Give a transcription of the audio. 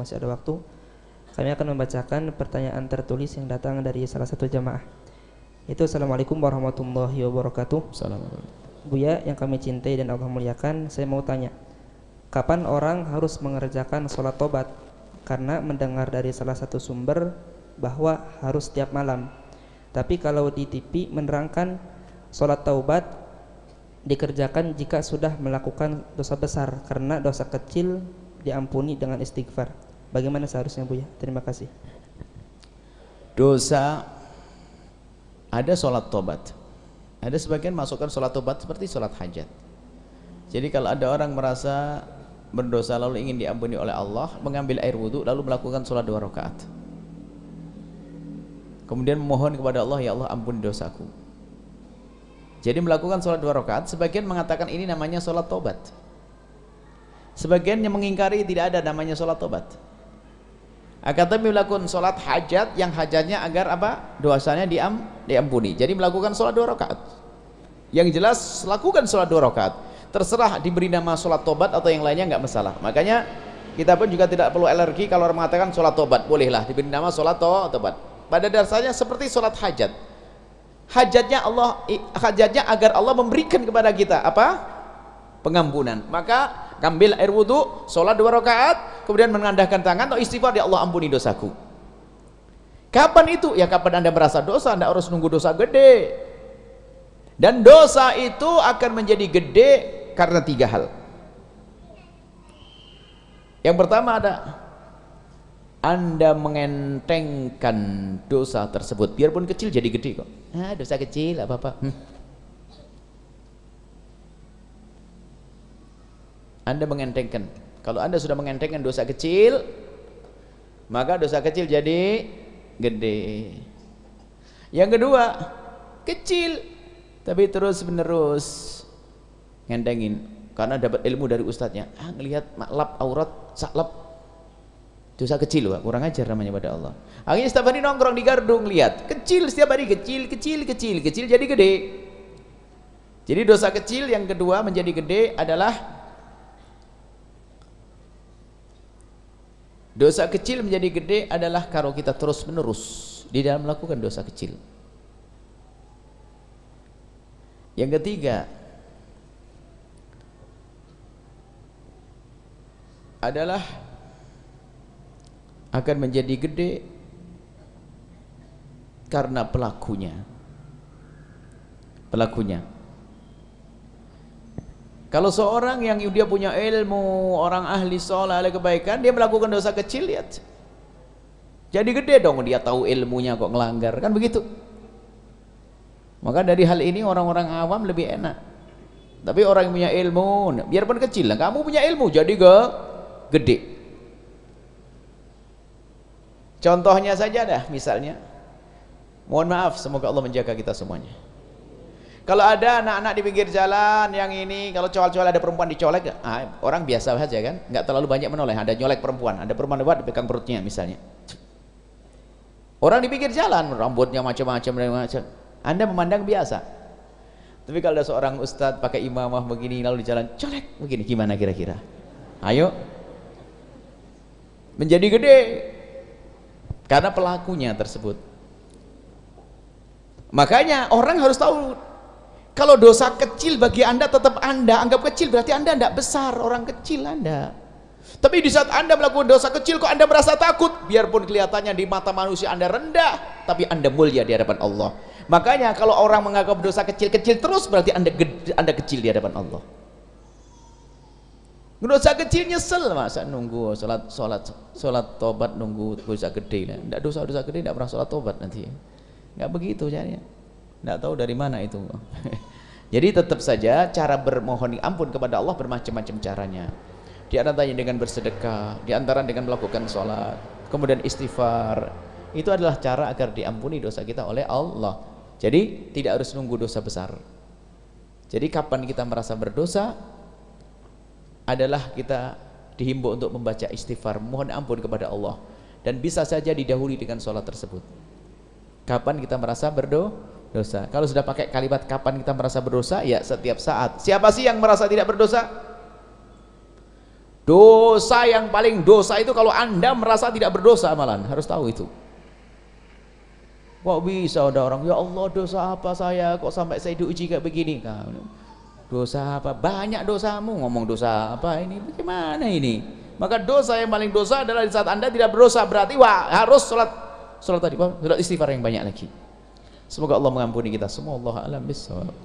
masih ada waktu, kami akan membacakan pertanyaan tertulis yang datang dari salah satu jamaah. Itu Assalamualaikum warahmatullahi wabarakatuh. Assalamualaikum. Buya yang kami cintai dan Allah muliakan, saya mau tanya, kapan orang harus mengerjakan sholat tobat? Karena mendengar dari salah satu sumber bahwa harus setiap malam. Tapi kalau di TV menerangkan sholat taubat dikerjakan jika sudah melakukan dosa besar, karena dosa kecil diampuni dengan istighfar. Bagaimana seharusnya Buya? Terima kasih. Dosa, ada sholat tobat. Ada sebagian masukkan sholat tobat seperti sholat hajat. Jadi kalau ada orang merasa berdosa lalu ingin diampuni oleh Allah, mengambil air wudhu lalu melakukan sholat 2 rakaat, kemudian memohon kepada Allah, ya Allah ampuni dosaku. Jadi melakukan sholat 2 rakaat. Sebagian mengatakan ini namanya sholat tobat, sebagian yang mengingkari tidak ada namanya sholat tobat. Akan tetapi melakukan sholat hajat, yang hajatnya agar apa? Dosanya diampuni. Jadi melakukan sholat 2 rakaat. Yang jelas lakukan sholat 2 rakaat. Terserah diberi nama sholat tobat atau yang lainnya, nggak masalah. Makanya kita pun juga tidak perlu alergi kalau orang mengatakan sholat tobat, bolehlah diberi nama sholat tobat. Pada dasarnya seperti sholat hajat. Hajatnya agar Allah memberikan kepada kita apa? Pengampunan. Maka ambil air wudhu, sholat 2 rakaat, kemudian menandahkan tangan atau istighfar, ya Allah ampuni dosaku. Kapan itu? Ya kapan Anda merasa dosa, Anda harus nunggu dosa gede. Dan dosa itu akan menjadi gede karena 3 hal. Yang pertama ada Anda mengentengkan dosa tersebut, biarpun kecil jadi gede kok. Dosa kecil apa-apa. Anda mengentengkan. Kalau Anda sudah mengentengkan dosa kecil, maka dosa kecil jadi gede. Yang kedua, kecil tapi terus menerus ngentengin karena dapat ilmu dari ustadznya. Ngelihat maklap aurat saklap, dosa kecil, Pak, kurang ajar namanya pada Allah. Akhirnya setiap hari nongkrong di Gardung, lihat kecil, setiap hari kecil jadi gede. Jadi dosa kecil yang kedua menjadi gede adalah dosa kecil menjadi gede adalah kalau kita terus menerus di dalam melakukan dosa kecil. Yang ketiga adalah akan menjadi gede karena pelakunya. Kalau seorang yang dia punya ilmu, orang ahli sholat, ahli kebaikan, dia melakukan dosa kecil, lihat jadi gede dong, dia tahu ilmunya kok ngelanggar, kan begitu. Maka dari hal ini orang-orang awam lebih enak. Tapi orang yang punya ilmu, biarpun kecil lah, kamu punya ilmu jadi gede. Contohnya saja dah, misalnya, mohon maaf, semoga Allah menjaga kita semuanya. Kalau ada anak-anak di pinggir jalan yang ini, kalau cowok-cowok ada perempuan dicolek, orang biasa saja kan, nggak terlalu banyak menoleh. Ada nyolek perempuan, ada perempuan lewat dipegang perutnya misalnya. Orang di pinggir jalan, rambutnya macam-macam. Anda memandang biasa. Tapi kalau ada seorang ustadz pakai imamah begini lalu di jalan colek begini, gimana kira-kira? Ayo, menjadi gede karena pelakunya tersebut. Makanya orang harus tahu, kalau dosa kecil bagi Anda tetap Anda anggap kecil, berarti Anda tidak besar, orang kecil Anda. Tapi di saat Anda melakukan dosa kecil kok Anda merasa takut, biarpun kelihatannya di mata manusia Anda rendah, tapi Anda mulia di hadapan Allah. Makanya kalau orang menganggap dosa kecil-kecil terus, berarti Anda kecil di hadapan Allah. Dosa kecil nyesel, masa nunggu sholat tobat nunggu dosa gede lah. Tidak dosa gede tidak pernah sholat tobat nanti. Nggak begitu caranya. Nggak tahu dari mana itu. Jadi tetap saja cara bermohon ampun kepada Allah bermacam-macam caranya. Di antaranya dengan bersedekah, di antara dengan melakukan sholat, kemudian istighfar. Itu adalah cara agar diampuni dosa kita oleh Allah. Jadi tidak harus nunggu dosa besar. Jadi kapan kita merasa berdosa adalah kita dihimbau untuk membaca istighfar, mohon ampun kepada Allah, dan bisa saja didahului dengan sholat tersebut. Kapan kita merasa berdosa? Kalau sudah pakai kalimat kapan kita merasa berdosa, ya setiap saat. Siapa sih yang merasa tidak berdosa? Dosa yang paling dosa itu kalau Anda merasa tidak berdosa, malah harus tahu itu. Kok bisa ada orang, ya Allah dosa apa saya kok sampai saya diuji kayak begini? Dosa apa? Banyak dosamu, ngomong dosa apa ini? Bagaimana ini? Maka dosa yang paling dosa adalah di saat Anda tidak berdosa, berarti wah harus sholat tadi, sholat istighfar yang banyak lagi. Semoga Allah mengampuni kita semua. Allah a'lam bishawab.